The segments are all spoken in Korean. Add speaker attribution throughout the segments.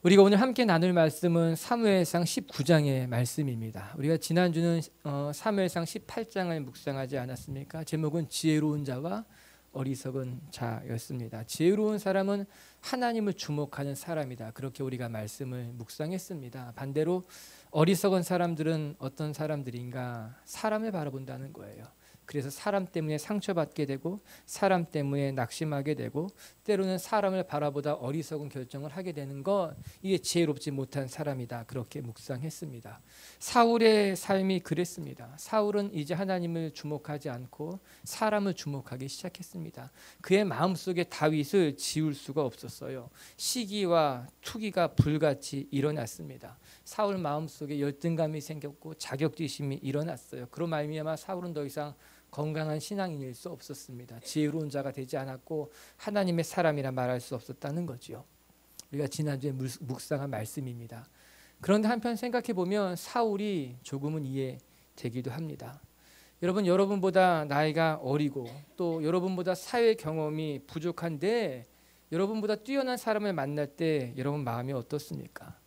Speaker 1: 우리가 오늘 함께 나눌 말씀은 사무엘상 19장의 말씀입니다. 우리가 지난주는 사무엘상 18장을 묵상하지 않았습니까? 제목은 지혜로운 자와 어리석은 자였습니다. 지혜로운 사람은 하나님을 주목하는 사람이다. 그렇게 우리가 말씀을 묵상했습니다. 반대로 어리석은 사람들은 어떤 사람들인가? 사람을 바라본다는 거예요. 그래서 사람 때문에 상처받게 되고 사람 때문에 낙심하게 되고 때로는 사람을 바라보다 어리석은 결정을 하게 되는 것, 이게 지혜롭지 못한 사람이다. 그렇게 묵상했습니다. 사울의 삶이 그랬습니다. 사울은 이제 하나님을 주목하지 않고 사람을 주목하기 시작했습니다. 그의 마음속에 다윗을 지울 수가 없었어요. 시기와 투기가 불같이 일어났습니다. 사울 마음속에 열등감이 생겼고 자격지심이 일어났어요. 그로 말미암아 사울은 더 이상 건강한 신앙인일 수 없었습니다. 지혜로운 자가 되지 않았고 하나님의 사람이라 말할 수 없었다는 거죠. 우리가 지난주에 묵상한 말씀입니다. 그런데 한편 생각해 보면 사울이 조금은 이해되기도 합니다. 여러분보다 나이가 어리고 또 여러분보다 사회 경험이 부족한데 여러분보다 뛰어난 사람을 만날 때 여러분 마음이 어떻습니까?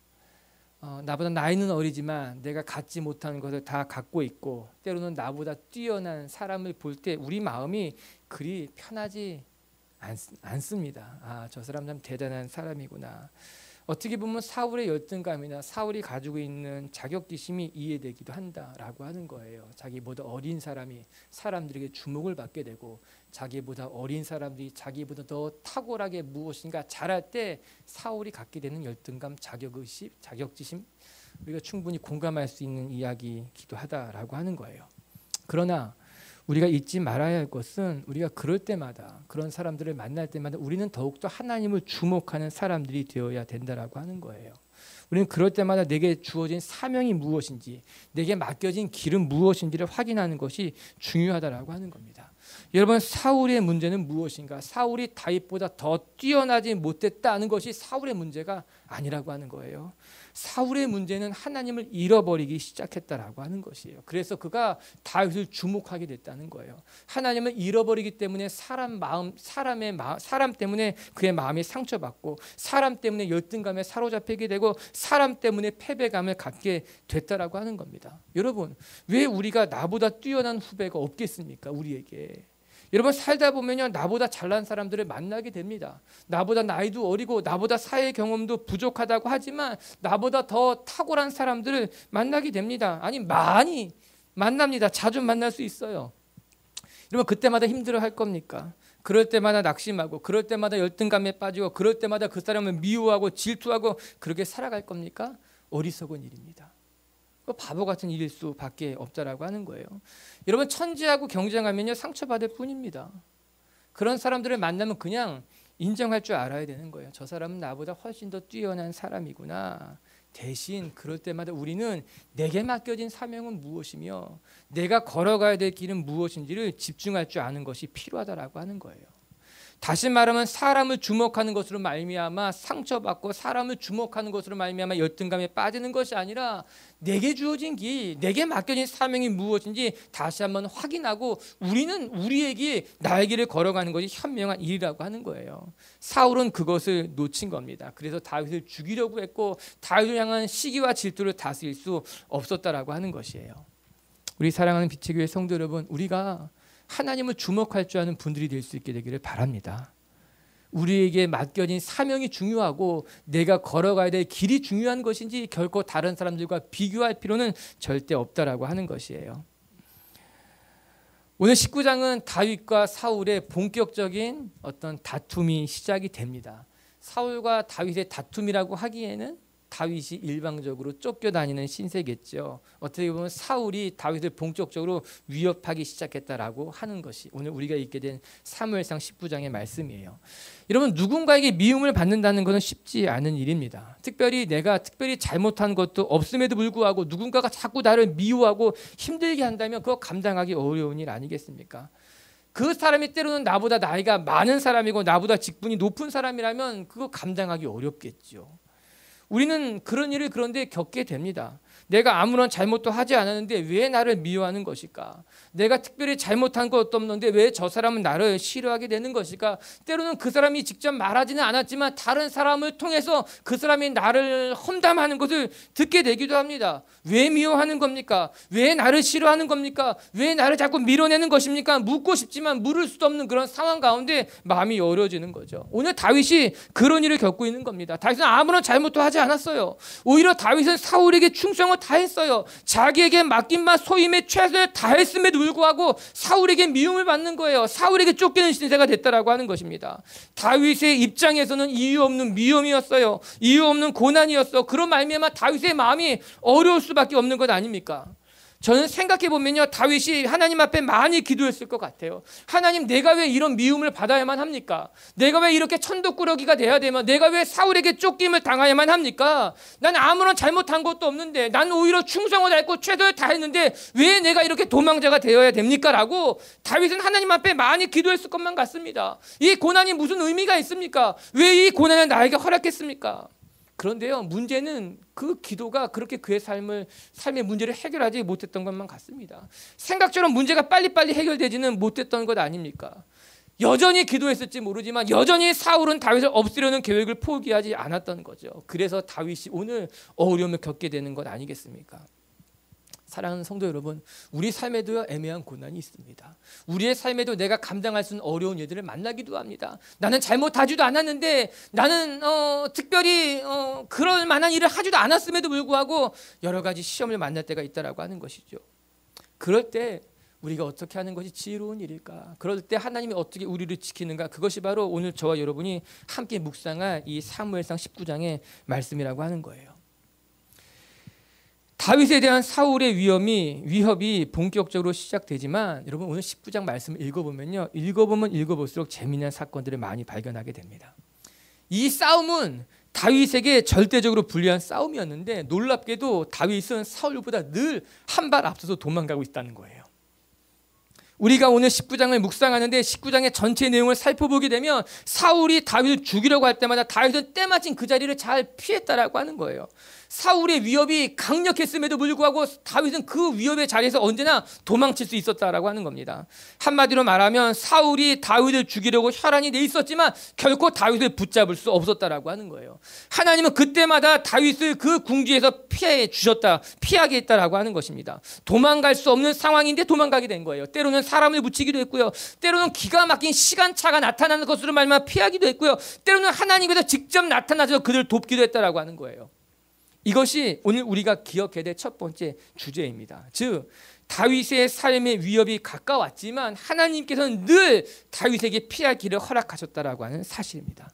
Speaker 1: 나보다 나이는 어리지만 내가 갖지 못한 것을 다 갖고 있고 때로는 나보다 뛰어난 사람을 볼 때 우리 마음이 그리 편하지 않습니다. 저 사람 참 대단한 사람이구나. 어떻게 보면 사울의 열등감이나 사울이 가지고 있는 자격지심이 이해되기도 한다라고 하는 거예요. 자기보다 어린 사람이 사람들에게 주목을 받게 되고 자기보다 어린 사람들이 자기보다 더 탁월하게 무엇인가 잘할 때 사울이 갖게 되는 열등감, 자격의식, 자격지심, 우리가 충분히 공감할 수 있는 이야기이기도 하다라고 하는 거예요. 그러나 우리가 잊지 말아야 할 것은 우리가 그럴 때마다 그런 사람들을 만날 때마다 우리는 더욱더 하나님을 주목하는 사람들이 되어야 된다라고 하는 거예요. 우리는 그럴 때마다 내게 주어진 사명이 무엇인지, 내게 맡겨진 길은 무엇인지를 확인하는 것이 중요하다라고 하는 겁니다. 여러분, 사울의 문제는 무엇인가? 사울이 다윗보다 더 뛰어나지 못했다는 것이 사울의 문제가 아니라고 하는 거예요. 사울의 문제는 하나님을 잃어버리기 시작했다라고 하는 것이에요. 그래서 그가 다윗을 주목하게 됐다는 거예요. 하나님을 잃어버리기 때문에 사람 때문에 그의 마음이 상처받고 사람 때문에 열등감에 사로잡히게 되고 사람 때문에 패배감을 갖게 됐다라고 하는 겁니다. 여러분, 왜 우리가 나보다 뛰어난 후배가 없겠습니까? 우리에게. 여러분, 살다 보면요, 나보다 잘난 사람들을 만나게 됩니다. 나보다 나이도 어리고 나보다 사회 경험도 부족하다고 하지만 나보다 더 탁월한 사람들을 만나게 됩니다. 아니, 많이 만납니다. 자주 만날 수 있어요. 여러분, 그때마다 힘들어할 겁니까? 그럴 때마다 낙심하고 그럴 때마다 열등감에 빠지고 그럴 때마다 그 사람을 미워하고 질투하고 그렇게 살아갈 겁니까? 어리석은 일입니다. 바보 같은 일일 수밖에 없다라고 하는 거예요. 여러분, 천지하고 경쟁하면요, 상처받을 뿐입니다. 그런 사람들을 만나면 그냥 인정할 줄 알아야 되는 거예요. 저 사람은 나보다 훨씬 더 뛰어난 사람이구나. 대신 그럴 때마다 우리는 내게 맡겨진 사명은 무엇이며 내가 걸어가야 될 길은 무엇인지를 집중할 줄 아는 것이 필요하다라고 하는 거예요. 다시 말하면 사람을 주목하는 것으로 말미암아 상처받고 사람을 주목하는 것으로 말미암아 열등감에 빠지는 것이 아니라 내게 주어진 길, 내게 맡겨진 사명이 무엇인지 다시 한번 확인하고 우리는 우리에게 나의 길을 걸어가는 것이 현명한 일이라고 하는 거예요. 사울은 그것을 놓친 겁니다. 그래서 다윗을 죽이려고 했고 다윗을 향한 시기와 질투를 다스릴 수 없었다라고 하는 것이에요. 우리 사랑하는 빛의 교회 성도 여러분, 우리가 하나님을 주목할 줄 아는 분들이 될 수 있게 되기를 바랍니다. 우리에게 맡겨진 사명이 중요하고 내가 걸어가야 될 길이 중요한 것인지 결코 다른 사람들과 비교할 필요는 절대 없다라고 하는 것이에요. 오늘 19장은 다윗과 사울의 본격적인 어떤 다툼이 시작이 됩니다. 사울과 다윗의 다툼이라고 하기에는 다윗이 일방적으로 쫓겨다니는 신세겠죠. 어떻게 보면 사울이 다윗을 본격적으로 위협하기 시작했다라고 하는 것이 오늘 우리가 읽게 된 사무엘상 19장의 말씀이에요. 여러분, 누군가에게 미움을 받는다는 것은 쉽지 않은 일입니다. 특별히 내가 잘못한 것도 없음에도 불구하고 누군가가 자꾸 나를 미워하고 힘들게 한다면 그거 감당하기 어려운 일 아니겠습니까? 그 사람이 때로는 나보다 나이가 많은 사람이고 나보다 직분이 높은 사람이라면 그거 감당하기 어렵겠죠. 우리는 그런 일을 그런데 겪게 됩니다. 내가 아무런 잘못도 하지 않았는데 왜 나를 미워하는 것일까? 내가 특별히 잘못한 것도 없는데 왜 저 사람은 나를 싫어하게 되는 것일까? 때로는 그 사람이 직접 말하지는 않았지만 다른 사람을 통해서 그 사람이 나를 험담하는 것을 듣게 되기도 합니다. 왜 미워하는 겁니까? 왜 나를 싫어하는 겁니까? 왜 나를 자꾸 밀어내는 것입니까? 묻고 싶지만 물을 수도 없는 그런 상황 가운데 마음이 어려워지는 거죠. 오늘 다윗이 그런 일을 겪고 있는 겁니다. 다윗은 아무런 잘못도 하지 않았어요. 오히려 다윗은 사울에게 충성을 다했어요. 자기에게 맡긴 바 소임에 최선을 다했음에도 불구하고 사울에게 미움을 받는 거예요. 사울에게 쫓기는 신세가 됐다라고 하는 것입니다. 다윗의 입장에서는 이유 없는 미움이었어요. 이유 없는 고난이었어. 그런 말미암아 다윗의 마음이 어려울 수밖에 없는 것 아닙니까? 저는 생각해 보면요, 다윗이 하나님 앞에 많이 기도했을 것 같아요. 하나님, 내가 왜 이런 미움을 받아야만 합니까? 내가 왜 이렇게 천독꾸러기가 돼야 되면, 내가 왜 사울에게 쫓김을 당해야만 합니까? 난 아무런 잘못한 것도 없는데, 난 오히려 충성을 다했고 최선을 다했는데 왜 내가 이렇게 도망자가 되어야 됩니까? 라고 다윗은 하나님 앞에 많이 기도했을 것만 같습니다. 이 고난이 무슨 의미가 있습니까? 왜 이 고난을 나에게 허락했습니까? 그런데요, 문제는 그 기도가 그렇게 그의 삶의 문제를 해결하지 못했던 것만 같습니다. 생각처럼 문제가 빨리빨리 해결되지는 못했던 것 아닙니까? 여전히 기도했을지 모르지만 여전히 사울은 다윗을 없애려는 계획을 포기하지 않았던 거죠. 그래서 다윗이 오늘 어려움을 겪게 되는 것 아니겠습니까? 사랑하는 성도 여러분, 우리 삶에도 애매한 고난이 있습니다. 우리의 삶에도 내가 감당할 수 있는 어려운 일들을 만나기도 합니다. 나는 잘못하지도 않았는데, 나는 특별히 그럴 만한 일을 하지도 않았음에도 불구하고 여러 가지 시험을 만날 때가 있다라고 하는 것이죠. 그럴 때 우리가 어떻게 하는 것이 지혜로운 일일까? 그럴 때 하나님이 어떻게 우리를 지키는가? 그것이 바로 오늘 저와 여러분이 함께 묵상할 이 사무엘상 19장의 말씀이라고 하는 거예요. 다윗에 대한 사울의 위협이 본격적으로 시작되지만, 여러분 오늘 19장 말씀을 읽어보면요, 읽어보면 읽어볼수록 재미난 사건들을 많이 발견하게 됩니다. 이 싸움은 다윗에게 절대적으로 불리한 싸움이었는데, 놀랍게도 다윗은 사울보다 늘 한 발 앞서서 도망가고 있다는 거예요. 우리가 오늘 19장을 묵상하는데 19장의 전체 내용을 살펴보게 되면 사울이 다윗을 죽이려고 할 때마다 다윗은 때마침 그 자리를 잘 피했다라고 하는 거예요. 사울의 위협이 강력했음에도 불구하고 다윗은 그 위협의 자리에서 언제나 도망칠 수 있었다라고 하는 겁니다. 한마디로 말하면 사울이 다윗을 죽이려고 혈안이 돼 있었지만 결코 다윗을 붙잡을 수 없었다라고 하는 거예요. 하나님은 그때마다 다윗을 그 궁지에서 피하게 했다라고 하는 것입니다. 도망갈 수 없는 상황인데 도망가게 된 거예요. 때로는 사람을 붙이기도 했고요. 때로는 기가 막힌 시간차가 나타나는 것으로 말미암아 피하기도 했고요. 때로는 하나님께서 직접 나타나서 그들을 돕기도 했다라고 하는 거예요. 이것이 오늘 우리가 기억해야 될 첫 번째 주제입니다. 즉, 다윗의 삶의 위협이 가까웠지만 하나님께서는 늘 다윗에게 피할 길을 허락하셨다라고 하는 사실입니다.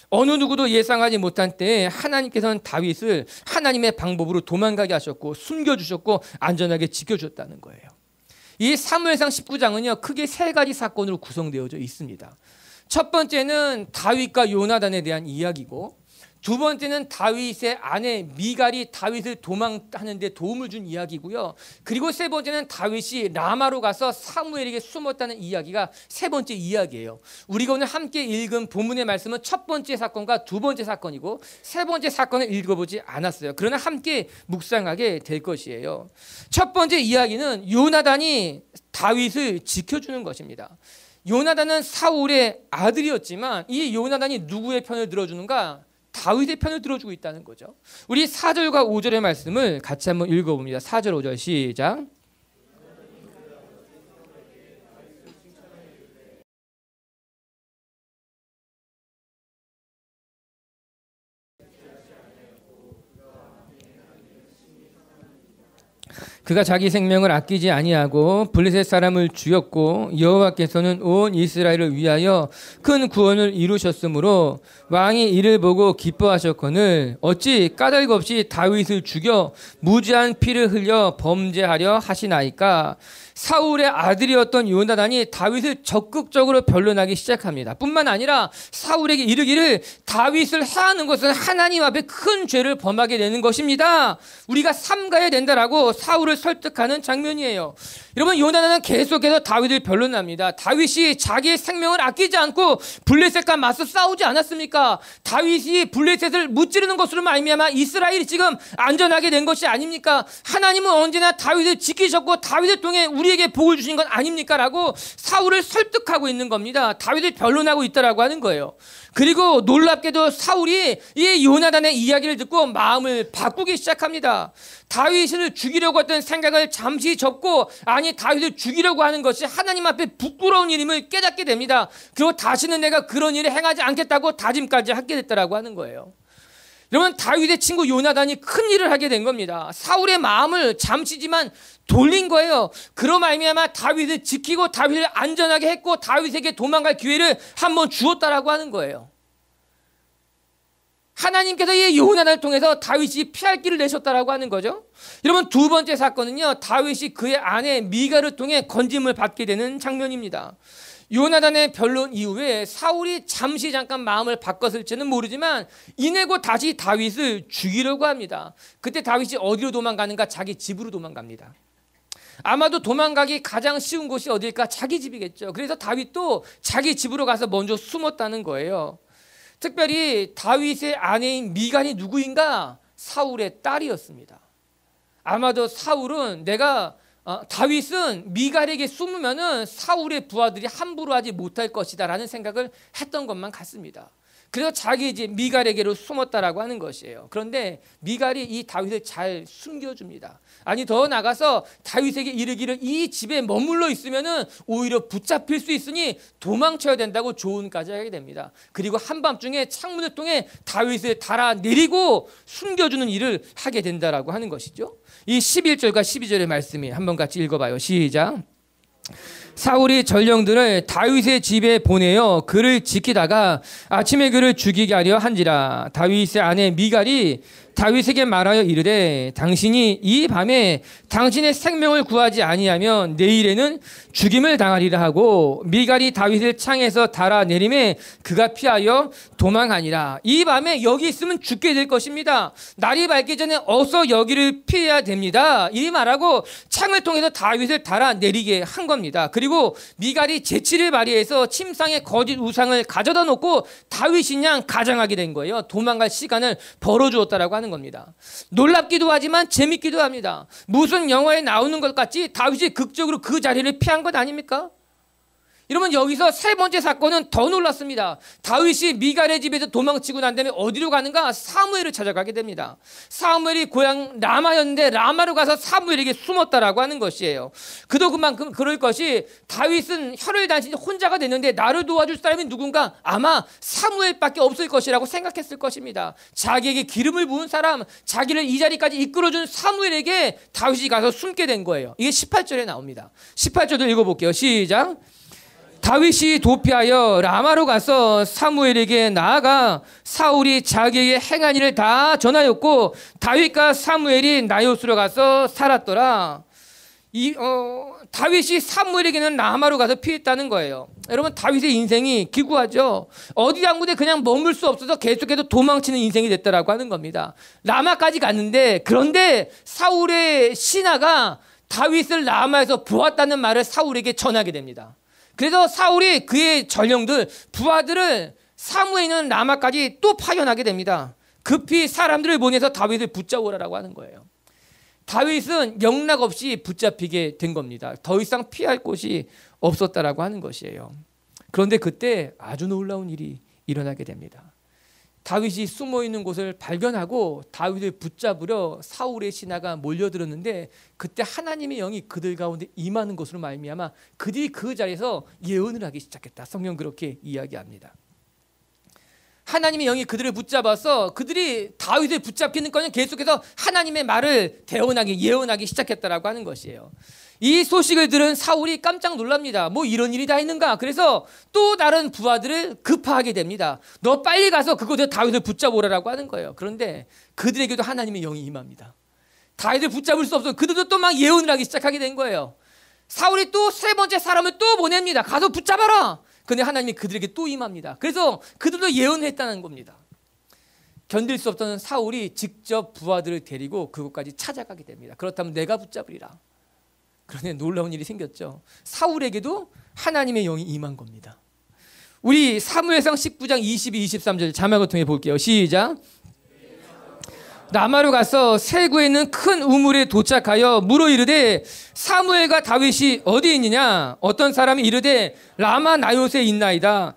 Speaker 1: 어느 누구도 예상하지 못한 때에 하나님께서는 다윗을 하나님의 방법으로 도망가게 하셨고 숨겨주셨고 안전하게 지켜주셨다는 거예요. 이 사무엘상 19장은요, 크게 세 가지 사건으로 구성되어져 있습니다. 첫 번째는 다윗과 요나단에 대한 이야기고, 두 번째는 다윗의 아내 미갈이 다윗을 도망하는 데 도움을 준 이야기고요. 그리고 세 번째는 다윗이 라마로 가서 사무엘에게 숨었다는 이야기가 세 번째 이야기예요. 우리가 오늘 함께 읽은 본문의 말씀은 첫 번째 사건과 두 번째 사건이고 세 번째 사건을 읽어보지 않았어요. 그러나 함께 묵상하게 될 것이에요. 첫 번째 이야기는 요나단이 다윗을 지켜주는 것입니다. 요나단은 사울의 아들이었지만 이 요나단이 누구의 편을 들어주는가? 다윗의 편을 들어주고 있다는 거죠. 우리 4절과 5절의 말씀을 같이 한번 읽어봅니다. 4절 5절 시작. 그가 자기 생명을 아끼지 아니하고 블레셋 사람을 죽였고 여호와께서는 온 이스라엘을 위하여 큰 구원을 이루셨으므로 왕이 이를 보고 기뻐하셨거늘 어찌 까닭없이 다윗을 죽여 무지한 피를 흘려 범죄하려 하시나이까. 사울의 아들이었던 요나단이 다윗을 적극적으로 변론하기 시작합니다. 뿐만 아니라 사울에게 이르기를 다윗을 해하는 것은 하나님 앞에 큰 죄를 범하게 되는 것입니다. 우리가 삼가야 된다라고 사울을 사울을 설득하는 장면이에요. 여러분, 요나단은 계속해서 다윗을 변론합니다. 다윗이 자기의 생명을 아끼지 않고 블레셋과 맞서 싸우지 않았습니까? 다윗이 블레셋을 무찌르는 것으로 말미암아 이스라엘이 지금 안전하게 된 것이 아닙니까? 하나님은 언제나 다윗을 지키셨고 다윗을 통해 우리에게 복을 주신 건 아닙니까? 라고 사울을 설득하고 있는 겁니다. 다윗을 변론하고 있다라고 하는 거예요. 그리고 놀랍게도 사울이 이 요나단의 이야기를 듣고 마음을 바꾸기 시작합니다. 다윗을 죽이려고 했던 생각을 잠시 접고, 아니, 다윗을 죽이려고 하는 것이 하나님 앞에 부끄러운 일임을 깨닫게 됩니다. 그리고 다시는 내가 그런 일을 행하지 않겠다고 다짐까지 하게 됐다라고 하는 거예요. 여러분, 다윗의 친구 요나단이 큰 일을 하게 된 겁니다. 사울의 마음을 잠시지만 돌린 거예요. 그로 말미암아 다윗을 지키고 다윗을 안전하게 했고 다윗에게 도망갈 기회를 한번 주었다라고 하는 거예요. 하나님께서 이 요나단을 통해서 다윗이 피할 길을 내셨다라고 하는 거죠. 여러분, 두 번째 사건은요, 다윗이 그의 아내 미가를 통해 건짐을 받게 되는 장면입니다. 요나단의 변론 이후에 사울이 잠시 잠깐 마음을 바꿨을지는 모르지만 이내고 다시 다윗을 죽이려고 합니다. 그때 다윗이 어디로 도망가는가? 자기 집으로 도망갑니다. 아마도 도망가기 가장 쉬운 곳이 어딜까? 자기 집이겠죠. 그래서 다윗도 자기 집으로 가서 먼저 숨었다는 거예요. 특별히 다윗의 아내인 미갈이 누구인가? 사울의 딸이었습니다. 아마도 사울은 다윗은 미갈에게 숨으면은 사울의 부하들이 함부로 하지 못할 것이다 라는 생각을 했던 것만 같습니다. 그래서 자기 이제 미갈에게로 숨었다라고 하는 것이에요. 그런데 미갈이 이 다윗을 잘 숨겨줍니다. 아니, 더 나가서 다윗에게 이르기를 이 집에 머물러 있으면은 오히려 붙잡힐 수 있으니 도망쳐야 된다고 조언까지 하게 됩니다. 그리고 한밤중에 창문을 통해 다윗을 달아내리고 숨겨주는 일을 하게 된다라고 하는 것이죠. 이 11절과 12절의 말씀이 한번 같이 읽어봐요. 시작. 사울이 전령들을 다윗의 집에 보내어 그를 지키다가 아침에 그를 죽이게 하려 한지라. 다윗의 아내 미갈이 다윗에게 말하여 이르되 당신이 이 밤에 당신의 생명을 구하지 아니하면 내일에는 죽임을 당하리라 하고 미갈이 다윗을 창에서 달아내림에 그가 피하여 도망하니라. 이 밤에 여기 있으면 죽게 될 것입니다. 날이 밝기 전에 어서 여기를 피해야 됩니다. 이 말하고 창을 통해서 다윗을 달아내리게 한 겁니다. 그리고 미갈이 재치를 발휘해서 침상에 거짓 우상을 가져다 놓고 다윗이 양 가장하게 된 거예요. 도망갈 시간을 벌어주었다라고 하는 겁니다. 놀랍기도 하지만 재밌기도 합니다. 무슨 영화에 나오는 것 같이 다윗이 극적으로 그 자리를 피한 것 아닙니까? 여러분, 여기서 세 번째 사건은 더 놀랐습니다. 다윗이 미갈의 집에서 도망치고 난 다음에 어디로 가는가? 사무엘을 찾아가게 됩니다. 사무엘이 고향 라마였는데 라마로 가서 사무엘에게 숨었다라고 하는 것이에요. 그도 그만큼 그럴 것이 다윗은 혀를 단신이 혼자가 됐는데 나를 도와줄 사람이 누군가? 아마 사무엘밖에 없을 것이라고 생각했을 것입니다. 자기에게 기름을 부은 사람, 자기를 이 자리까지 이끌어준 사무엘에게 다윗이 가서 숨게 된 거예요. 이게 18절에 나옵니다. 18절도 읽어볼게요. 시작. 다윗이 도피하여 라마로 가서 사무엘에게 나아가 사울이 자기에게 행한 일을 다 전하였고 다윗과 사무엘이 나요스로 가서 살았더라. 다윗이 사무엘에게는 라마로 가서 피했다는 거예요. 여러분, 다윗의 인생이 기구하죠. 어디 한 군데 그냥 머물 수 없어서 계속해서 도망치는 인생이 됐다라고 하는 겁니다. 라마까지 갔는데, 그런데 사울의 신하가 다윗을 라마에서 보았다는 말을 사울에게 전하게 됩니다. 그래서 사울이 그의 전령들, 부하들을 사무에 있는 라마까지 또 파견하게 됩니다. 급히 사람들을 보내서 다윗을 붙잡으라고 하는 거예요. 다윗은 영락없이 붙잡히게 된 겁니다. 더 이상 피할 곳이 없었다라고 하는 것이에요. 그런데 그때 아주 놀라운 일이 일어나게 됩니다. 다윗이 숨어있는 곳을 발견하고 다윗을 붙잡으려 사울의 신하가 몰려들었는데 그때 하나님의 영이 그들 가운데 임하는 것으로 말미암아 그들이 그 자리에서 예언을 하기 시작했다. 성경 그렇게 이야기합니다. 하나님의 영이 그들을 붙잡아서 그들이 다윗을 붙잡히는 거는 계속해서 하나님의 말을 예언하기 시작했다라고 하는 것이에요. 이 소식을 들은 사울이 깜짝 놀랍니다. 뭐 이런 일이 다 있는가? 그래서 또 다른 부하들을 급파하게 됩니다. 너 빨리 가서 그곳에 다윗을 붙잡으라고 하는 거예요. 그런데 그들에게도 하나님의 영이 임합니다. 다윗을 붙잡을 수 없어. 그들도 또 막 예언을 하기 시작하게 된 거예요. 사울이 또 세 번째 사람을 또 보냅니다. 가서 붙잡아라. 근데 하나님이 그들에게 또 임합니다. 그래서 그들도 예언을 했다는 겁니다. 견딜 수 없던 사울이 직접 부하들을 데리고 그곳까지 찾아가게 됩니다. 그렇다면 내가 붙잡으리라. 그런데 놀라운 일이 생겼죠. 사울에게도 하나님의 영이 임한 겁니다. 우리 사무엘상 19장 22, 23절 자막을 통해 볼게요. 시작. 라마로 가서 세구에 있는 큰 우물에 도착하여 물어 이르되 사무엘과 다윗이 어디 있느냐? 어떤 사람이 이르되 라마 나요트에 있나이다.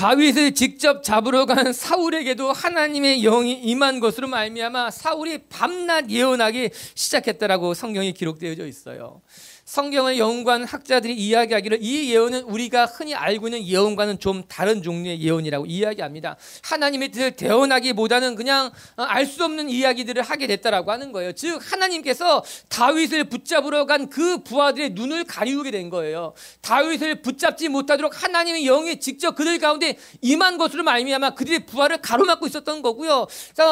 Speaker 1: 다윗을 직접 잡으러 간 사울에게도 하나님의 영이 임한 것으로 말미암아 사울이 밤낮 예언하기 시작했다라고 성경에 기록되어져 있어요. 성경을 연구한 학자들이 이야기하기를 이 예언은 우리가 흔히 알고 있는 예언과는 좀 다른 종류의 예언이라고 이야기합니다. 하나님의 뜻을 대언하기보다는 그냥 알 수 없는 이야기들을 하게 됐다라고 하는 거예요. 즉 하나님께서 다윗을 붙잡으러 간 그 부하들의 눈을 가리우게 된 거예요. 다윗을 붙잡지 못하도록 하나님의 영이 직접 그들 가운데 임한 것으로 말미암아 그들의 부하를 가로막고 있었던 거고요.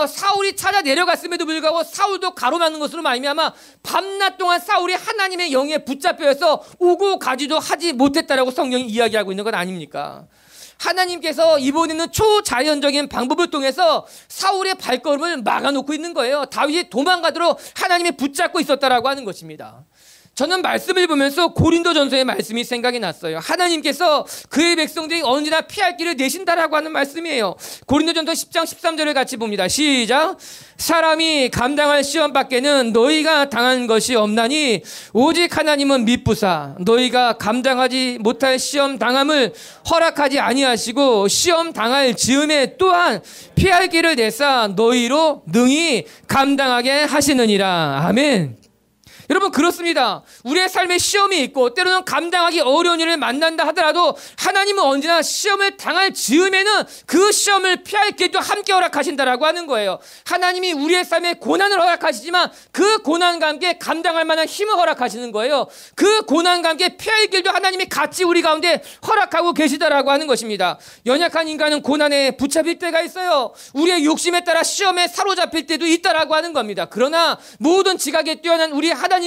Speaker 1: 사울이 찾아 내려갔음에도 불구하고 사울도 가로막는 것으로 말미암아 밤낮 동안 사울이 하나님의 영에 붙잡혀서 오고 가지도 하지 못했다라고 성경이 이야기하고 있는 건 아닙니까? 하나님께서 이번에는 초자연적인 방법을 통해서 사울의 발걸음을 막아놓고 있는 거예요. 다윗이 도망가도록 하나님이 붙잡고 있었다라고 하는 것입니다. 저는 말씀을 보면서 고린도전서의 말씀이 생각이 났어요. 하나님께서 그의 백성들이 언제나 피할 길을 내신다라고 하는 말씀이에요. 고린도전서 10장 13절을 같이 봅니다. 시작. 사람이 감당할 시험 밖에는 너희가 당한 것이 없나니 오직 하나님은 미쁘사 너희가 감당하지 못할 시험 당함을 허락하지 아니하시고 시험 당할 즈음에 또한 피할 길을 내사 너희로 능히 감당하게 하시느니라. 아멘. 여러분 그렇습니다. 우리의 삶에 시험이 있고 때로는 감당하기 어려운 일을 만난다 하더라도 하나님은 언제나 시험을 당할 즈음에는 그 시험을 피할 길도 함께 허락하신다라고 하는 거예요. 하나님이 우리의 삶에 고난을 허락하시지만 그 고난과 함께 감당할 만한 힘을 허락하시는 거예요. 그 고난과 함께 피할 길도 하나님이 같이 우리 가운데 허락하고 계시다라고 하는 것입니다. 연약한 인간은 고난에 붙잡힐 때가 있어요. 우리의 욕심에 따라 시험에 사로잡힐 때도 있다라고 하는 겁니다. 그러나 모든 지각에 뛰어난 우리 하나님께서는요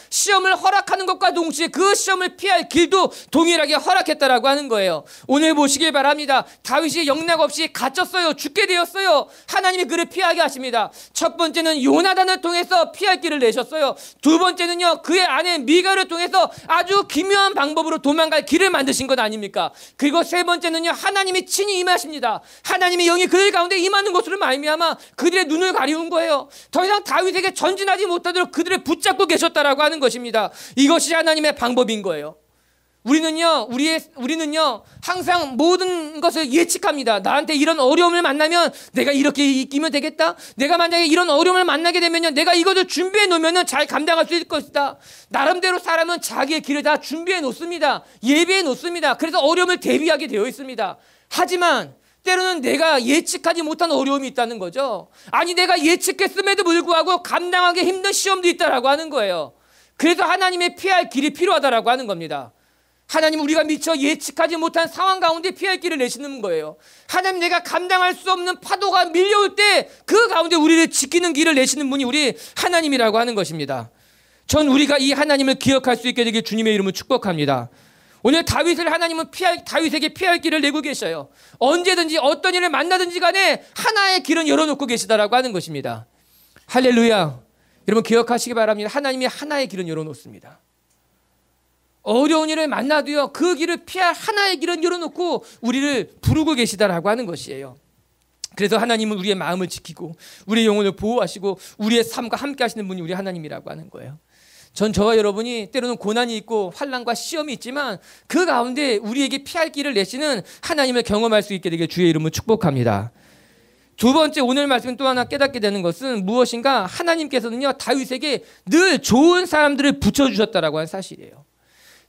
Speaker 1: 시험을 허락하는 것과 동시에 그 시험을 피할 길도 동일하게 허락했다라고 하는 거예요. 오늘 보시길 바랍니다. 다윗이 영락 없이 갇혔어요. 죽게 되었어요. 하나님이 그를 피하게 하십니다. 첫 번째는 요나단을 통해서 피할 길을 내셨어요. 두 번째는요 그의 아내 미갈을 통해서 아주 기묘한 방법으로 도망갈 길을 만드신 것 아닙니까? 그리고 세 번째는요 하나님이 친히 임하십니다. 하나님의 영이 그들 가운데 임하는 것으로 말미암아 그들의 눈을 가리운 거예요. 더 이상 다윗에게 전진하지 못하도록 그들을 붙잡고 계셨다라고 하는 것입니다. 이것이 하나님의 방법인 거예요. 우리는요 항상 모든 것을 예측합니다. 나한테 이런 어려움을 만나면 내가 이렇게 이기면 되겠다. 내가 만약에 이런 어려움을 만나게 되면요 내가 이것을 준비해 놓으면 잘 감당할 수 있을 것이다. 나름대로 사람은 자기의 길을 다 준비해 놓습니다. 예비해 놓습니다. 그래서 어려움을 대비하게 되어 있습니다. 하지만 때로는 내가 예측하지 못한 어려움이 있다는 거죠. 아니 내가 예측했음에도 불구하고 감당하기 힘든 시험도 있다라고 하는 거예요. 그래서 하나님의 피할 길이 필요하다라고 하는 겁니다. 하나님 우리가 미처 예측하지 못한 상황 가운데 피할 길을 내시는 거예요. 하나님 내가 감당할 수 없는 파도가 밀려올 때 그 가운데 우리를 지키는 길을 내시는 분이 우리 하나님이라고 하는 것입니다. 전 우리가 이 하나님을 기억할 수 있게 되길 주님의 이름으로 축복합니다. 오늘 다윗을 하나님은 다윗에게 피할 길을 내고 계셔요. 언제든지 어떤 일을 만나든지 간에 하나의 길은 열어놓고 계시다라고 하는 것입니다. 할렐루야. 여러분 기억하시기 바랍니다. 하나님이 하나의 길은 열어놓습니다. 어려운 일을 만나도요 그 길을 피할 하나의 길은 열어놓고 우리를 부르고 계시다라고 하는 것이에요. 그래서 하나님은 우리의 마음을 지키고 우리의 영혼을 보호하시고 우리의 삶과 함께 하시는 분이 우리 하나님이라고 하는 거예요. 저와 여러분이 때로는 고난이 있고 환난과 시험이 있지만 그 가운데 우리에게 피할 길을 내시는 하나님을 경험할 수 있게 되길 주의 이름으로 축복합니다. 두 번째 오늘 말씀 또 하나 깨닫게 되는 것은 무엇인가? 하나님께서는요 다윗에게 늘 좋은 사람들을 붙여주셨다라고 하는 사실이에요.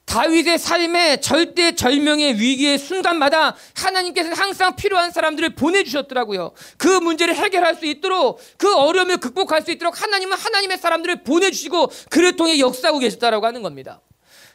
Speaker 1: 다윗의 삶의 절대절명의 위기의 순간마다 하나님께서는 항상 필요한 사람들을 보내주셨더라고요. 그 문제를 해결할 수 있도록 그 어려움을 극복할 수 있도록 하나님은 하나님의 사람들을 보내주시고 그를 통해 역사하고 계셨다라고 하는 겁니다.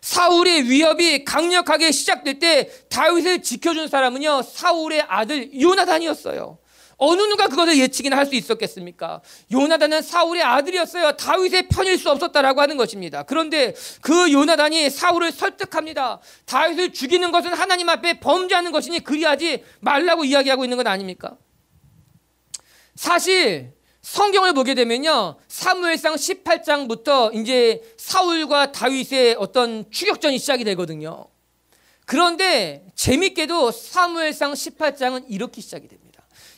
Speaker 1: 사울의 위협이 강력하게 시작될 때 다윗을 지켜준 사람은요 사울의 아들 요나단이었어요. 어느 누가 그것을 예측이나 할 수 있었겠습니까? 요나단은 사울의 아들이었어요. 다윗의 편일 수 없었다라고 하는 것입니다. 그런데 그 요나단이 사울을 설득합니다. 다윗을 죽이는 것은 하나님 앞에 범죄하는 것이니 그리하지 말라고 이야기하고 있는 것 아닙니까? 사실 성경을 보게 되면요, 사무엘상 18장부터 이제 사울과 다윗의 어떤 추격전이 시작이 되거든요. 그런데 재밌게도 사무엘상 18장은 이렇게 시작이 됩니다.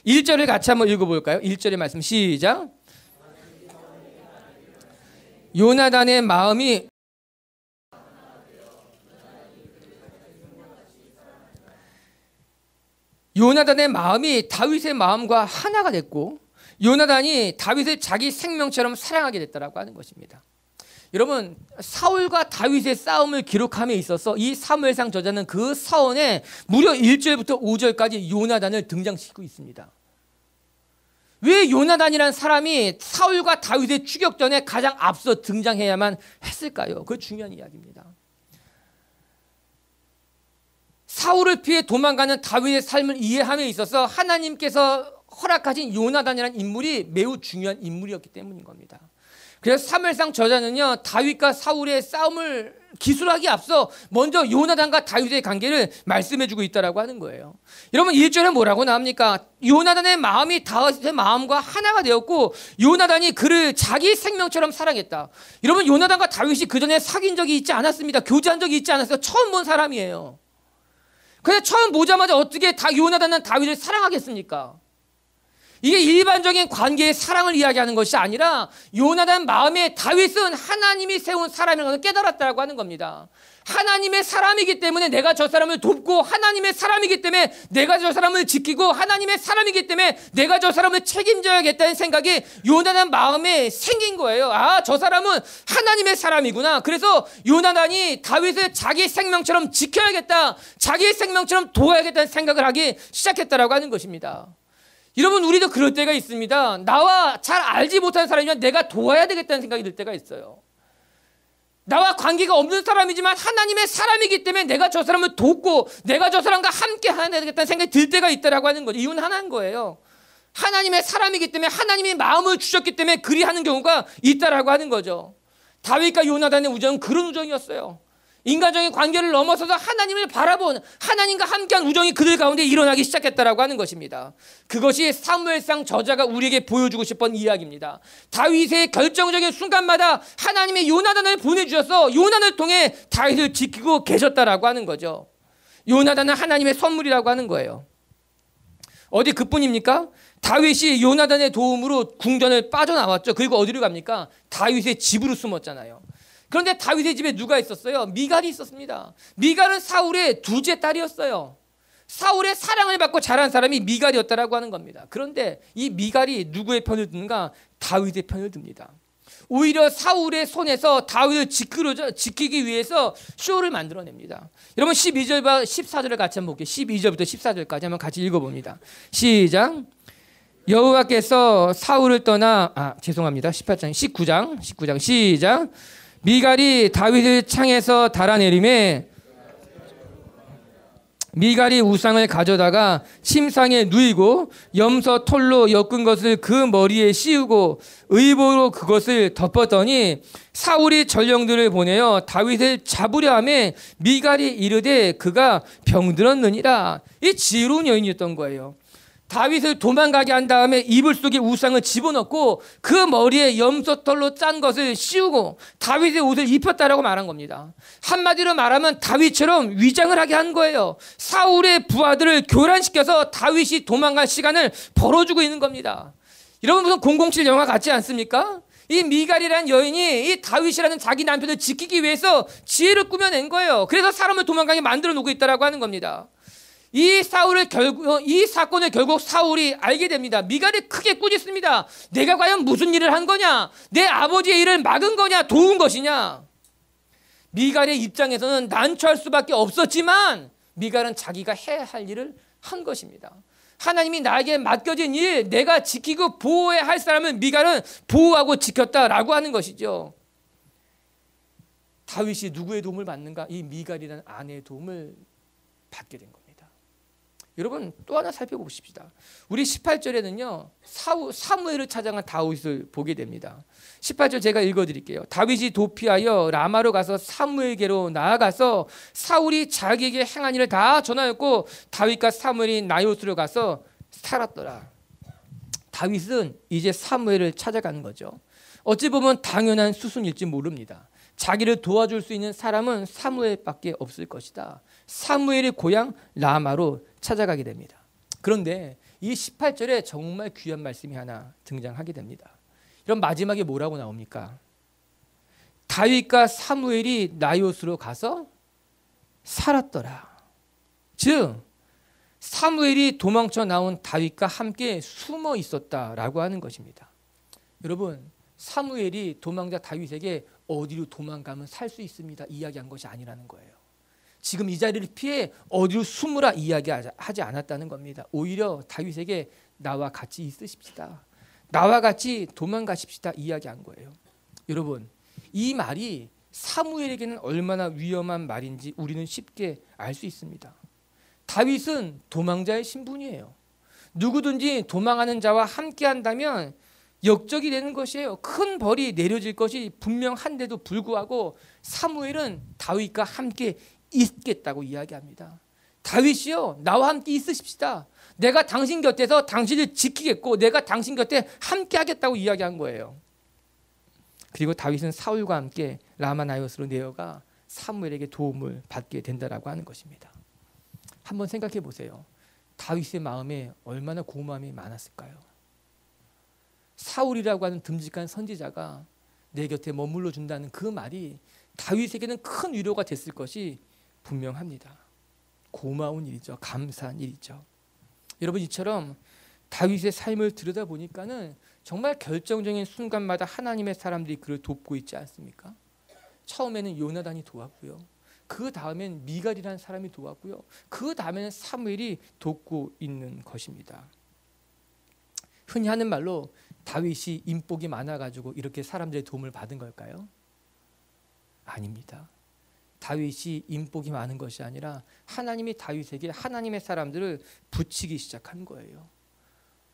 Speaker 1: 1절을 같이 한번 읽어볼까요? 1절의 말씀 시작. 요나단의 마음이 다윗의 마음과 하나가 됐고 요나단이 다윗을 자기 생명처럼 사랑하게 됐다라고 하는 것입니다. 여러분, 사울과 다윗의 싸움을 기록함에 있어서 이 사무엘상 저자는 그 사원에 무려 1절부터 5절까지 요나단을 등장시키고 있습니다. 왜 요나단이라는 사람이 사울과 다윗의 추격전에 가장 앞서 등장해야만 했을까요? 그거 중요한 이야기입니다. 사울을 피해 도망가는 다윗의 삶을 이해함에 있어서 하나님께서 허락하신 요나단이라는 인물이 매우 중요한 인물이었기 때문인 겁니다. 그래서 사무엘상 저자는요, 다윗과 사울의 싸움을 기술하기 앞서 먼저 요나단과 다윗의 관계를 말씀해주고 있다라고 하는 거예요. 여러분, 1절에 뭐라고 나옵니까? 요나단의 마음이 다윗의 마음과 하나가 되었고 요나단이 그를 자기 생명처럼 사랑했다. 여러분, 요나단과 다윗이 그전에 사귄 적이 있지 않았습니다. 교제한 적이 있지 않았어요. 처음 본 사람이에요. 근데 처음 보자마자 어떻게 요나단은 다윗을 사랑하겠습니까? 이게 일반적인 관계의 사랑을 이야기하는 것이 아니라 요나단 마음에 다윗은 하나님이 세운 사람이라는 것을 깨달았다고 하는 겁니다. 하나님의 사람이기 때문에 내가 저 사람을 돕고 하나님의 사람이기 때문에 내가 저 사람을 지키고 하나님의 사람이기 때문에 내가 저 사람을 책임져야겠다는 생각이 요나단 마음에 생긴 거예요. 아, 저 사람은 하나님의 사람이구나. 그래서 요나단이 다윗을 자기 생명처럼 지켜야겠다, 자기 생명처럼 도와야겠다는 생각을 하기 시작했다라고 하는 것입니다. 여러분, 우리도 그럴 때가 있습니다. 나와 잘 알지 못하는 사람이면 내가 도와야 되겠다는 생각이 들 때가 있어요. 나와 관계가 없는 사람이지만 하나님의 사람이기 때문에 내가 저 사람을 돕고 내가 저 사람과 함께 해야 되겠다는 생각이 들 때가 있다라고 하는 거죠. 이유는 하나인 거예요. 하나님의 사람이기 때문에 하나님이 마음을 주셨기 때문에 그리하는 경우가 있다라고 하는 거죠. 다윗과 요나단의 우정은 그런 우정이었어요. 인간적인 관계를 넘어서서 하나님을 바라본, 하나님과 함께한 우정이 그들 가운데 일어나기 시작했다라고 하는 것입니다. 그것이 사무엘상 저자가 우리에게 보여주고 싶은 이야기입니다. 다윗의 결정적인 순간마다 하나님의 요나단을 보내주셔서 요나단을 통해 다윗을 지키고 계셨다라고 하는 거죠. 요나단은 하나님의 선물이라고 하는 거예요. 어디 그뿐입니까? 다윗이 요나단의 도움으로 궁전을 빠져나왔죠. 그리고 어디로 갑니까? 다윗의 집으로 숨었잖아요. 그런데 다윗의 집에 누가 있었어요? 미갈이 있었습니다. 미갈은 사울의 둘째 딸이었어요. 사울의 사랑을 받고 자란 사람이 미갈이었다라고 하는 겁니다. 그런데 이 미갈이 누구의 편을 드는가? 다윗의 편을 듭니다. 오히려 사울의 손에서 다윗을 지키기 위해서 쇼를 만들어냅니다. 여러분, 12절과 14절을 같이 한번 볼게요. 12절부터 14절까지 한번 같이 읽어봅니다. 시작. 여호와께서 사울을 떠나 19장 시작. 미갈이 다윗을 창에서 달아내림에 미갈이 우상을 가져다가 침상에 누이고 염소 털로 엮은 것을 그 머리에 씌우고 의복으로 그것을 덮었더니 사울이 전령들을 보내어 다윗을 잡으려 하매 미갈이 이르되 그가 병들었느니라. 이 지혜로운 여인이었던 거예요. 다윗을 도망가게 한 다음에 이불 속에 우상을 집어넣고 그 머리에 염소털로 짠 것을 씌우고 다윗의 옷을 입혔다라고 말한 겁니다. 한마디로 말하면 다윗처럼 위장을 하게 한 거예요. 사울의 부하들을 교란시켜서 다윗이 도망갈 시간을 벌어주고 있는 겁니다. 여러분, 무슨 007 영화 같지 않습니까? 이 미갈이라는 여인이 이 다윗이라는 자기 남편을 지키기 위해서 지혜를 꾸며낸 거예요. 그래서 사람을 도망가게 만들어 놓고 있다라고 하는 겁니다. 이 사건을 결국 사울이 알게 됩니다. 미갈이 크게 꾸짖습니다. 내가 과연 무슨 일을 한 거냐? 내 아버지의 일을 막은 거냐? 도운 것이냐? 미갈의 입장에서는 난처할 수밖에 없었지만 미갈은 자기가 해야 할 일을 한 것입니다. 하나님이 나에게 맡겨진 일, 내가 지키고 보호해야 할 사람을 미갈은 보호하고 지켰다라고 하는 것이죠. 다윗이 누구의 도움을 받는가? 이 미갈이라는 아내의 도움을 받게 된 겁니다. 여러분 또 하나 살펴보십시다. 우리 18절에는요 사무엘을 찾아간 다윗을 보게 됩니다. 18절 제가 읽어드릴게요. 다윗이 도피하여 라마로 가서 사무엘께로 나아가서 사울이 자기에게 행한 일을 다 전하였고 다윗과 사무엘이 나요스로 가서 살았더라. 다윗은 이제 사무엘을 찾아가는 거죠. 어찌 보면 당연한 수순일지 모릅니다. 자기를 도와줄 수 있는 사람은 사무엘밖에 없을 것이다. 사무엘의 고향 라마로 찾아가게 됩니다. 그런데 이 18절에 정말 귀한 말씀이 하나 등장하게 됩니다. 이런 마지막에 뭐라고 나옵니까? 다윗과 사무엘이 나요스로 가서 살았더라. 즉 사무엘이 도망쳐 나온 다윗과 함께 숨어 있었다라고 하는 것입니다. 여러분 사무엘이 도망자 다윗에게 어디로 도망가면 살 수 있습니다 이야기한 것이 아니라는 거예요. 지금 이 자리를 피해 어디로 숨으라 이야기하지 않았다는 겁니다. 오히려 다윗에게 나와 같이 있으십시다. 나와 같이 도망가십시다 이야기한 거예요. 여러분 이 말이 사무엘에게는 얼마나 위험한 말인지 우리는 쉽게 알 수 있습니다. 다윗은 도망자의 신분이에요. 누구든지 도망하는 자와 함께 한다면 역적이 되는 것이에요. 큰 벌이 내려질 것이 분명한데도 불구하고 사무엘은 다윗과 함께 있겠다고 이야기합니다. 다윗이요 나와 함께 있으십시다. 내가 당신 곁에서 당신을 지키겠고 내가 당신 곁에 함께 하겠다고 이야기한 거예요. 그리고 다윗은 사울과 함께 라마나요스로 내려가 사무엘에게 도움을 받게 된다라고 하는 것입니다. 한번 생각해 보세요. 다윗의 마음에 얼마나 고마움이 많았을까요? 사울이라고 하는 듬직한 선지자가 내 곁에 머물러 준다는 그 말이 다윗에게는 큰 위로가 됐을 것이 분명합니다. 고마운 일이죠. 감사한 일이죠. 여러분 이처럼 다윗의 삶을 들여다보니까는 정말 결정적인 순간마다 하나님의 사람들이 그를 돕고 있지 않습니까? 처음에는 요나단이 도왔고요. 그 다음엔 미갈이라는 사람이 도왔고요. 그 다음에는 사무엘이 돕고 있는 것입니다. 흔히 하는 말로 다윗이 인복이 많아가지고 이렇게 사람들의 도움을 받은 걸까요? 아닙니다. 다윗이 인복이 많은 것이 아니라 하나님이 다윗에게 하나님의 사람들을 붙이기 시작한 거예요.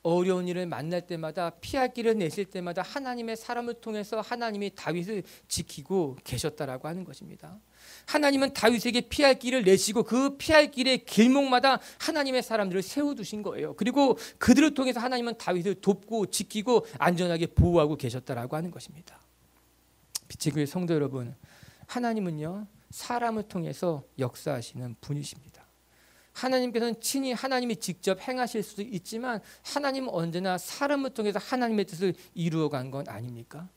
Speaker 1: 어려운 일을 만날 때마다 피할 길을 내실 때마다 하나님의 사람을 통해서 하나님이 다윗을 지키고 계셨다라고 하는 것입니다. 하나님은 다윗에게 피할 길을 내시고 그 피할 길의 길목마다 하나님의 사람들을 세워두신 거예요. 그리고 그들을 통해서 하나님은 다윗을 돕고 지키고 안전하게 보호하고 계셨다라고 하는 것입니다. 빛의 교회 성도 여러분, 하나님은요 사람을 통해서 역사하시는 분이십니다. 하나님께서는 친히 하나님이 직접 행하실 수도 있지만 하나님은 언제나 사람을 통해서 하나님의 뜻을 이루어간 건 아닙니까?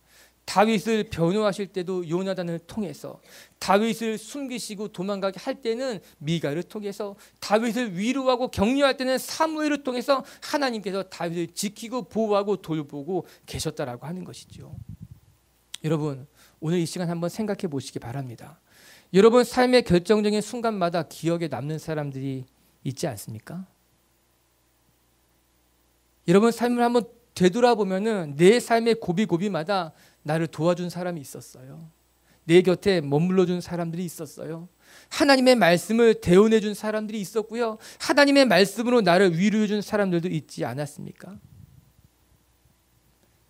Speaker 1: 다윗을 변호하실 때도 요나단을 통해서, 다윗을 숨기시고 도망가게 할 때는 미갈을 통해서, 다윗을 위로하고 격려할 때는 사무엘을 통해서 하나님께서 다윗을 지키고 보호하고 돌보고 계셨다라고 하는 것이죠. 여러분 오늘 이 시간 한번 생각해 보시기 바랍니다. 여러분 삶의 결정적인 순간마다 기억에 남는 사람들이 있지 않습니까? 여러분 삶을 한번 되돌아보면은 내 삶의 고비고비마다 나를 도와준 사람이 있었어요. 내 곁에 머물러준 사람들이 있었어요. 하나님의 말씀을 대언해준 사람들이 있었고요. 하나님의 말씀으로 나를 위로해준 사람들도 있지 않았습니까?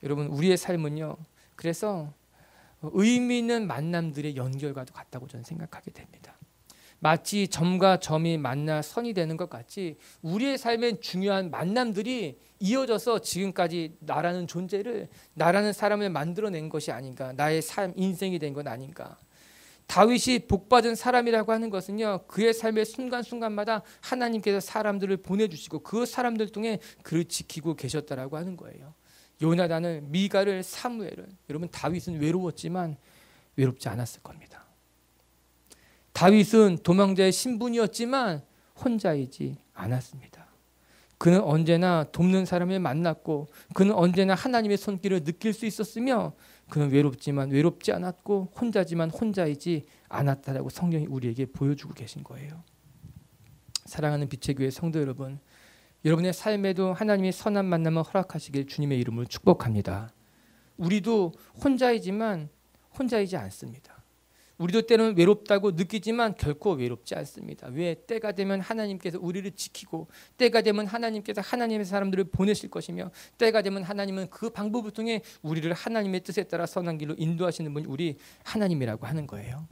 Speaker 1: 여러분 우리의 삶은요 그래서 의미 있는 만남들의 연결과도 같다고 저는 생각하게 됩니다. 마치 점과 점이 만나 선이 되는 것 같이 우리의 삶엔 중요한 만남들이 이어져서 지금까지 나라는 존재를, 나라는 사람을 만들어낸 것이 아닌가, 나의 삶, 인생이 된 건 아닌가. 다윗이 복받은 사람이라고 하는 것은요 그의 삶의 순간순간마다 하나님께서 사람들을 보내주시고 그 사람들 통해 그를 지키고 계셨다라고 하는 거예요. 요나단을, 미갈을, 사무엘을. 여러분 다윗은 외로웠지만 외롭지 않았을 겁니다. 다윗은 도망자의 신분이었지만 혼자이지 않았습니다. 그는 언제나 돕는 사람을 만났고 그는 언제나 하나님의 손길을 느낄 수 있었으며 그는 외롭지만 외롭지 않았고 혼자지만 혼자이지 않았다라고 성경이 우리에게 보여주고 계신 거예요. 사랑하는 빛의 교회 성도 여러분, 여러분의 삶에도 하나님이 선한 만남을 허락하시길 주님의 이름으로 축복합니다. 우리도 혼자이지만 혼자이지 않습니다. 우리도 때로는 외롭다고 느끼지만 결코 외롭지 않습니다. 왜? 때가 되면 하나님께서 우리를 지키고, 때가 되면 하나님께서 하나님의 사람들을 보내실 것이며, 때가 되면 하나님은 그 방법을 통해 우리를 하나님의 뜻에 따라 선한 길로 인도하시는 분이 우리 하나님이라고 하는 거예요.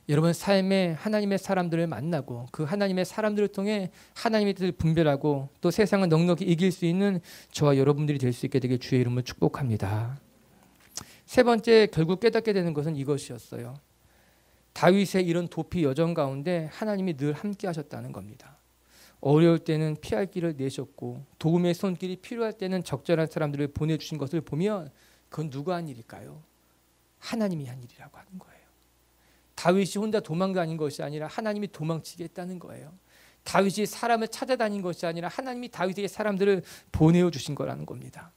Speaker 1: 여러분 삶에 하나님의 사람들을 만나고 그 하나님의 사람들을 통해 하나님의 뜻을 분별하고 또 세상을 넉넉히 이길 수 있는 저와 여러분들이 될 수 있게 되길 주의 이름으로 축복합니다. 세 번째, 결국 깨닫게 되는 것은 이것이었어요. 다윗의 이런 도피 여정 가운데 하나님이 늘 함께 하셨다는 겁니다. 어려울 때는 피할 길을 내셨고 도움의 손길이 필요할 때는 적절한 사람들을 보내주신 것을 보면 그건 누가 한 일일까요? 하나님이 한 일이라고 하는 거예요. 다윗이 혼자 도망다닌 것이 아니라 하나님이 도망치게 했다는 거예요. 다윗이 사람을 찾아다닌 것이 아니라 하나님이 다윗에게 사람들을 보내어 주신 거라는 겁니다.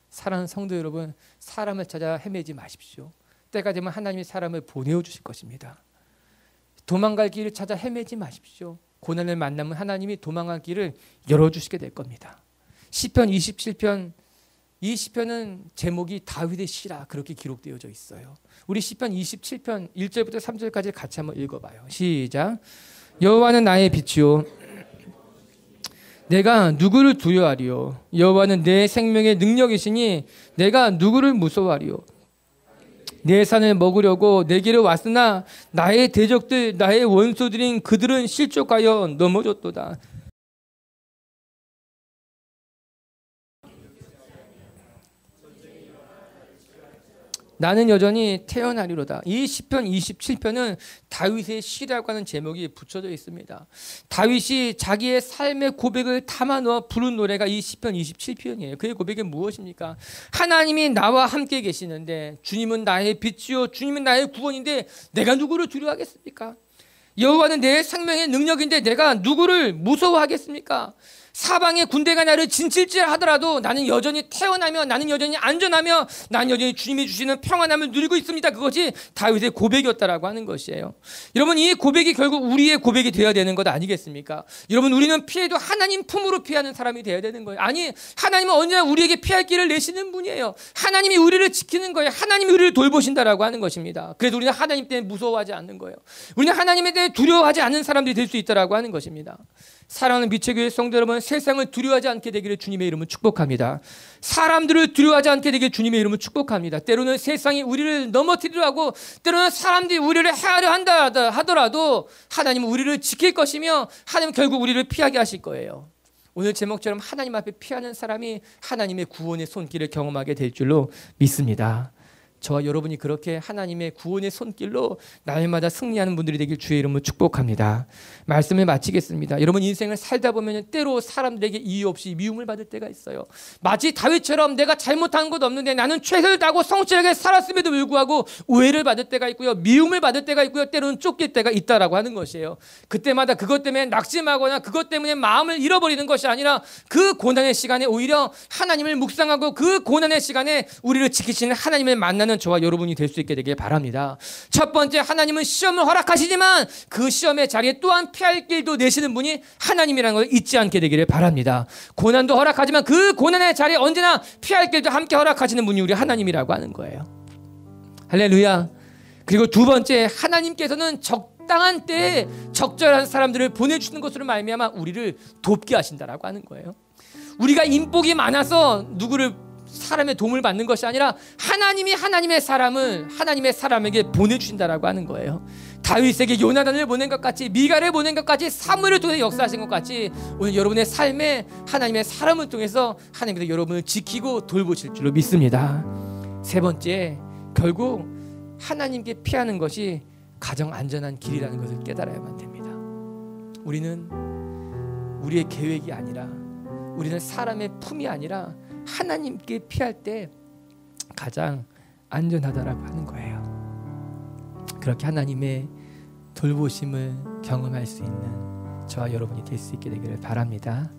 Speaker 1: 사랑하는 성도 여러분, 사람을 찾아 헤매지 마십시오. 때가 되면 하나님이 사람을 보내어 주실 것입니다. 도망갈 길을 찾아 헤매지 마십시오. 고난을 만나면 하나님이 도망갈 길을 열어주시게 될 겁니다. 시편 27편, 이 시편은 제목이 다윗의 시라 그렇게 기록되어져 있어요. 우리 시편 27편 1절부터 3절까지 같이 한번 읽어봐요. 시작. 여호와는 나의 빛이요 내가 누구를 두려워하리요. 여호와는 내 생명의 능력이시니 내가 누구를 무서워하리요. 내 산을 먹으려고 내게로 왔으나 나의 대적들 나의 원수들인 그들은 실족하여 넘어졌도다. 나는 여전히 태어나리로다. 이 시편 27편은 다윗의 시라고 하는 제목이 붙여져 있습니다. 다윗이 자기의 삶의 고백을 담아 넣어 부른 노래가 이 시편 27편이에요. 그의 고백이 무엇입니까? 하나님이 나와 함께 계시는데 주님은 나의 빛이요 주님은 나의 구원인데 내가 누구를 두려워하겠습니까? 여호와는 내 생명의 능력인데 내가 누구를 무서워하겠습니까? 사방의 군대가 나를 진칠질 하더라도 나는 여전히 태어나며 나는 여전히 안전하며 나는 여전히 주님이 주시는 평안함을 누리고 있습니다. 그것이 다윗의 고백이었다라고 하는 것이에요. 여러분, 이 고백이 결국 우리의 고백이 되어야 되는 것 아니겠습니까? 여러분, 우리는 피해도 하나님 품으로 피하는 사람이 되어야 되는 거예요. 아니, 하나님은 언제나 우리에게 피할 길을 내시는 분이에요. 하나님이 우리를 지키는 거예요. 하나님이 우리를 돌보신다라고 하는 것입니다. 그래서 우리는 하나님 때문에 무서워하지 않는 거예요. 우리는 하나님에 대해 두려워하지 않는 사람들이 될 수 있다라고 하는 것입니다. 사랑하는 미체교회 성도 여러분, 세상을 두려워하지 않게 되기를 주님의 이름으로 축복합니다. 사람들을 두려워하지 않게 되기를 주님의 이름으로 축복합니다. 때로는 세상이 우리를 넘어뜨리려 하고 때로는 사람들이 우리를 해하려 한다 하더라도 하나님은 우리를 지킬 것이며 하나님은 결국 우리를 피하게 하실 거예요. 오늘 제목처럼 하나님 앞에 피하는 사람이 하나님의 구원의 손길을 경험하게 될 줄로 믿습니다. 저와 여러분이 그렇게 하나님의 구원의 손길로 날마다 승리하는 분들이 되길 주의 이름으로 축복합니다. 말씀을 마치겠습니다. 여러분, 인생을 살다 보면 때로 사람들에게 이유 없이 미움을 받을 때가 있어요. 마치 다윗처럼 내가 잘못한 것 없는데 나는 최선을 다하고 성실하게 살았음에도 불구하고 오해를 받을 때가 있고요, 미움을 받을 때가 있고요, 때로는 쫓길 때가 있다라고 하는 것이에요. 그때마다 그것 때문에 낙심하거나 그것 때문에 마음을 잃어버리는 것이 아니라 그 고난의 시간에 오히려 하나님을 묵상하고 그 고난의 시간에 우리를 지키시는 하나님을 만나는 저와 여러분이 될 수 있게 되길 바랍니다. 첫 번째, 하나님은 시험을 허락하시지만 그 시험의 자리에 또한 피할 길도 내시는 분이 하나님이라는 걸 잊지 않게 되기를 바랍니다. 고난도 허락하지만 그 고난의 자리에 언제나 피할 길도 함께 허락하시는 분이 우리 하나님이라고 하는 거예요. 할렐루야. 그리고 두 번째, 하나님께서는 적당한 때에 적절한 사람들을 보내주시는 것으로 말미암아 우리를 돕게 하신다라고 하는 거예요. 우리가 인복이 많아서 누구를 사람의 도움을 받는 것이 아니라 하나님이 하나님의 사람을 하나님의 사람에게 보내주신다라고 하는 거예요. 다윗에게 요나단을 보낸 것 같이, 미갈을 보낸 것 같이, 사무엘을 통해 역사하신 것 같이 오늘 여러분의 삶에 하나님의 사람을 통해서 하나님께서 여러분을 지키고 돌보실 줄로 믿습니다. 세 번째, 결국 하나님께 피하는 것이 가장 안전한 길이라는 것을 깨달아야만 됩니다. 우리는 우리의 계획이 아니라, 우리는 사람의 품이 아니라 하나님께 피할 때 가장 안전하다라고 하는 거예요. 그렇게 하나님의 돌보심을 경험할 수 있는 저와 여러분이 될 수 있게 되기를 바랍니다.